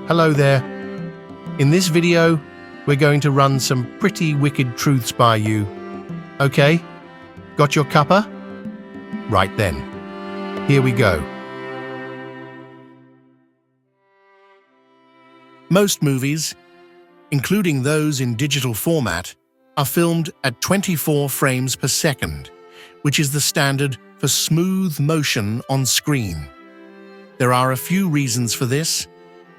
Hello there. In this video, we're going to run some pretty wicked truths by you. Okay? Got your cuppa? Right then. Here we go. Most movies, including those in digital format, are filmed at 24 frames per second, which is the standard for smooth motion on screen. There are a few reasons for this.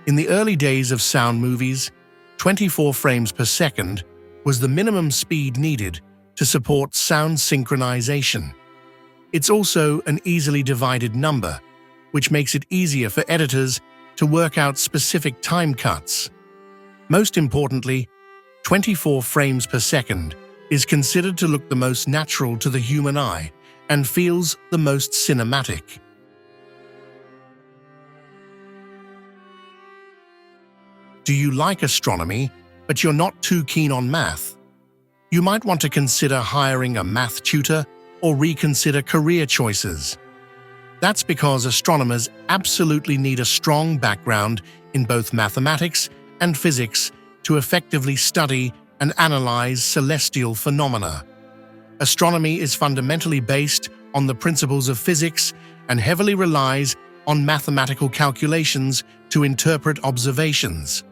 In the early days of sound movies, 24 frames per second was the minimum speed needed to support sound synchronization. It's also an easily divided number, which makes it easier for editors to work out specific time cuts. Most importantly, 24 frames per second is considered to look the most natural to the human eye and feels the most cinematic. Do you like astronomy, but you're not too keen on math? You might want to consider hiring a math tutor or reconsider career choices. That's because astronomers absolutely need a strong background in both mathematics and physics to effectively study and analyze celestial phenomena. Astronomy is fundamentally based on the principles of physics and heavily relies on mathematical calculations to interpret observations.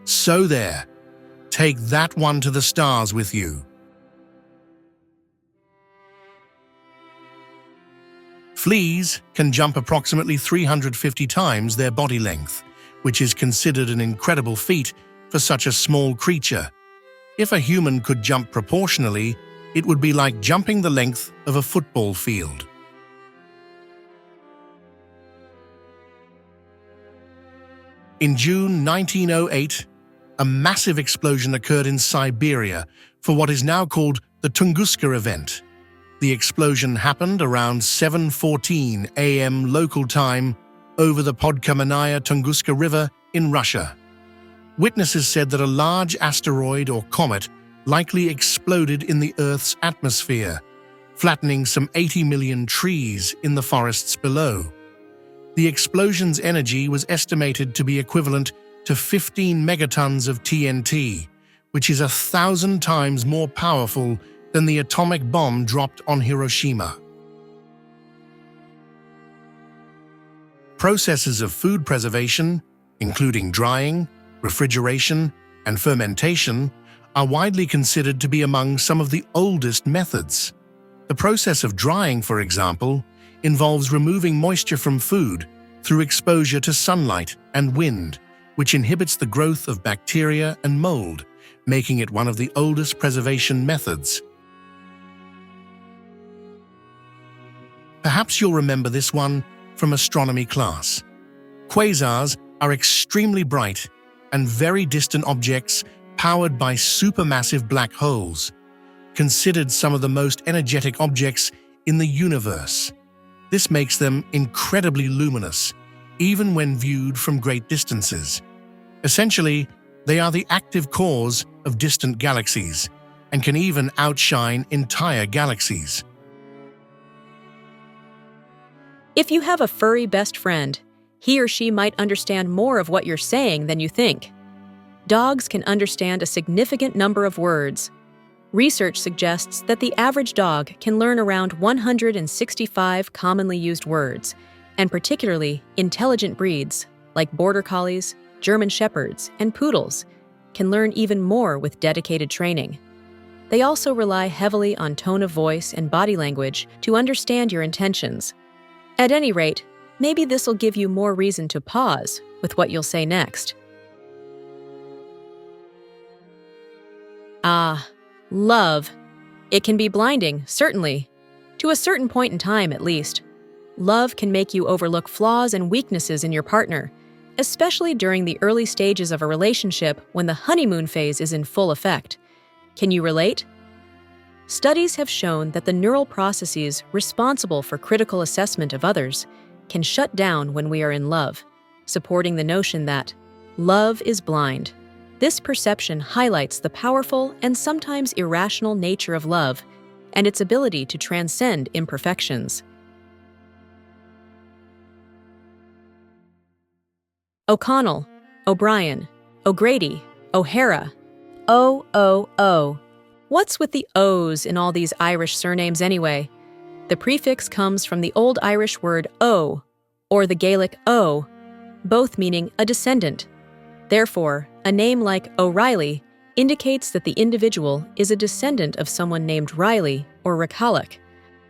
So there, take that one to the stars with you. Fleas can jump approximately 350 times their body length, which is considered an incredible feat for such a small creature. If a human could jump proportionally, it would be like jumping the length of a football field. In June 1908, a massive explosion occurred in Siberia for what is now called the Tunguska event. The explosion happened around 7:14 a.m. local time over the Podkamennaya Tunguska River in Russia. Witnesses said that a large asteroid or comet likely exploded in the Earth's atmosphere, flattening some 80 million trees in the forests below. The explosion's energy was estimated to be equivalent to 15 megatons of TNT, which is 1,000 times more powerful than the atomic bomb dropped on Hiroshima. Processes of food preservation, including drying, refrigeration, and fermentation, are widely considered to be among some of the oldest methods. The process of drying, for example, involves removing moisture from food through exposure to sunlight and wind, which inhibits the growth of bacteria and mold, making it one of the oldest preservation methods. Perhaps you'll remember this one from astronomy class. Quasars are extremely bright and very distant objects powered by supermassive black holes, considered some of the most energetic objects in the universe. This makes them incredibly luminous, even when viewed from great distances. Essentially, they are the active cores of distant galaxies and can even outshine entire galaxies. If you have a furry best friend, he or she might understand more of what you're saying than you think. Dogs can understand a significant number of words. Research suggests that the average dog can learn around 165 commonly used words, and particularly intelligent breeds like Border Collies, German Shepherds, and Poodles can learn even more with dedicated training. They also rely heavily on tone of voice and body language to understand your intentions. At any rate, maybe this'll give you more reason to pause with what you'll say next. Love. It can be blinding, certainly. To a certain point in time, at least. Love can make you overlook flaws and weaknesses in your partner, especially during the early stages of a relationship when the honeymoon phase is in full effect. Can you relate? Studies have shown that the neural processes responsible for critical assessment of others can shut down when we are in love, supporting the notion that love is blind. This perception highlights the powerful and sometimes irrational nature of love and its ability to transcend imperfections. O'Connell, O'Brien, O'Grady, O'Hara, O. What's with the O's in all these Irish surnames anyway? The prefix comes from the Old Irish word O, or the Gaelic O, both meaning a descendant. Therefore, a name like O'Reilly indicates that the individual is a descendant of someone named Riley or Rickallick.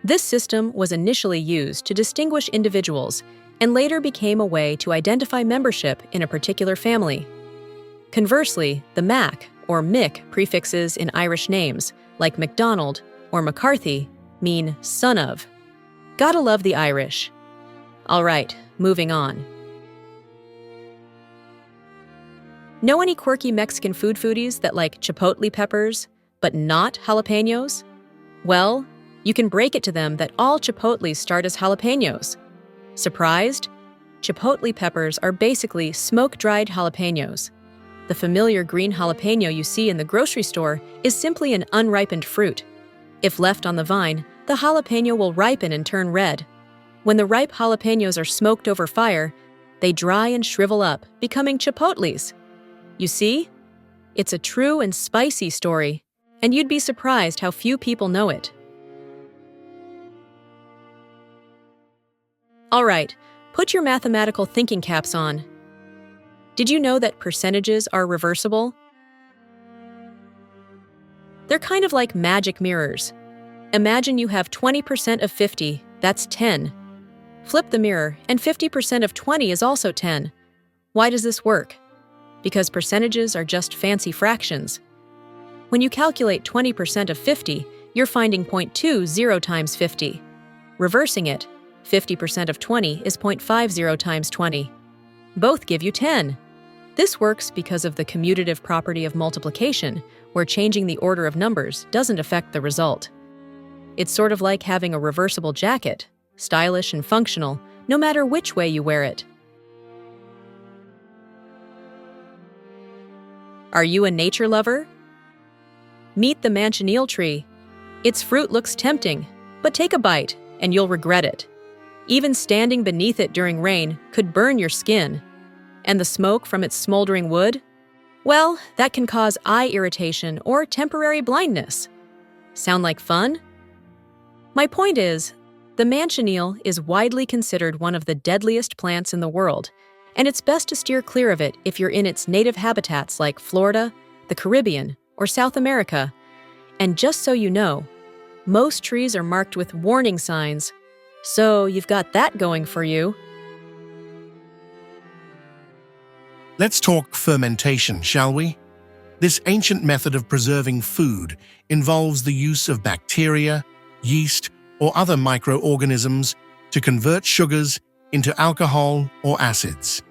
This system was initially used to distinguish individuals and later became a way to identify membership in a particular family. Conversely, the Mac or Mick prefixes in Irish names, like MacDonald or McCarthy, mean son of. Gotta love the Irish. All right, moving on. Know any quirky Mexican food foodies that like chipotle peppers, but not jalapenos? Well, you can break it to them that all chipotles start as jalapenos. Surprised? Chipotle peppers are basically smoke-dried jalapenos. The familiar green jalapeno you see in the grocery store is simply an unripened fruit. If left on the vine, the jalapeno will ripen and turn red. When the ripe jalapenos are smoked over fire, they dry and shrivel up, becoming chipotles. You see? It's a true and spicy story, and you'd be surprised how few people know it. All right, put your mathematical thinking caps on. Did you know that percentages are reversible? They're kind of like magic mirrors. Imagine you have 20% of 50, that's 10. Flip the mirror, and 50% of 20 is also 10. Why does this work? Because percentages are just fancy fractions. When you calculate 20% of 50, you're finding 0.20 times 50. Reversing it, 50% of 20 is 0.50 times 20. Both give you 10. This works because of the commutative property of multiplication, where changing the order of numbers doesn't affect the result. It's sort of like having a reversible jacket, stylish and functional, no matter which way you wear it. Are you a nature lover? Meet the manchineel tree. Its fruit looks tempting, but take a bite and you'll regret it. Even standing beneath it during rain could burn your skin. And the smoke from its smoldering wood? Well, that can cause eye irritation or temporary blindness. Sound like fun? My point is, the manchineel is widely considered one of the deadliest plants in the world, and it's best to steer clear of it if you're in its native habitats like Florida, the Caribbean, or South America. And just so you know, most trees are marked with warning signs, so you've got that going for you. Let's talk fermentation, shall we? This ancient method of preserving food involves the use of bacteria, yeast, or other microorganisms to convert sugars into alcohol or acids.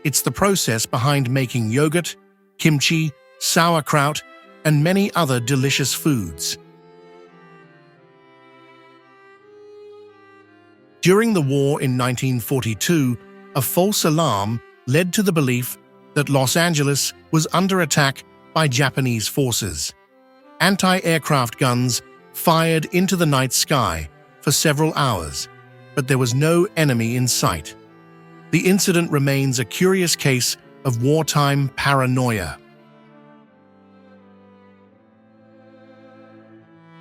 It's the process behind making yogurt, kimchi, sauerkraut, and many other delicious foods. During the war in 1942, a false alarm led to the belief that Los Angeles was under attack by Japanese forces. Anti-aircraft guns fired into the night sky for several hours, but there was no enemy in sight. The incident remains a curious case of wartime paranoia.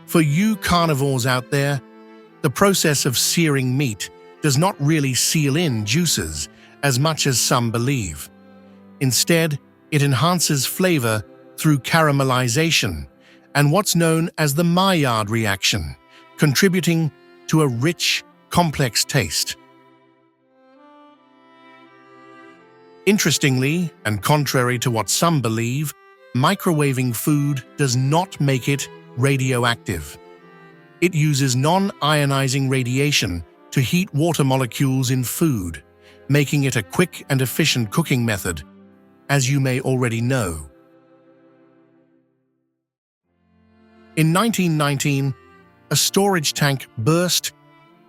For you carnivores out there, the process of searing meat does not really seal in juices as much as some believe. Instead, it enhances flavor through caramelization and what's known as the Maillard reaction, contributing to a rich, complex taste. Interestingly, and contrary to what some believe, microwaving food does not make it radioactive. It uses non-ionizing radiation to heat water molecules in food, making it a quick and efficient cooking method, as you may already know. In 1919, a storage tank burst,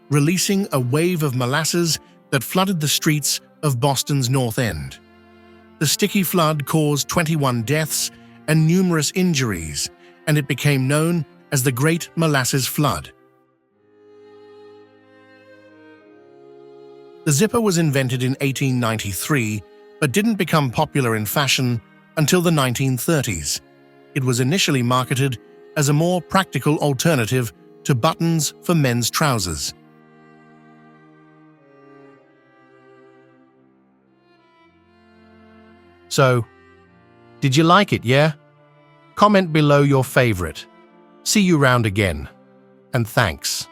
releasing a wave of molasses that flooded the streets of Boston's North End. The sticky flood caused 21 deaths and numerous injuries, and it became known as the Great Molasses Flood. The zipper was invented in 1893 but didn't become popular in fashion until the 1930s. It was initially marketed as a more practical alternative to buttons for men's trousers. So, did you like it, yeah? Comment below your favorite. See you round again. And thanks.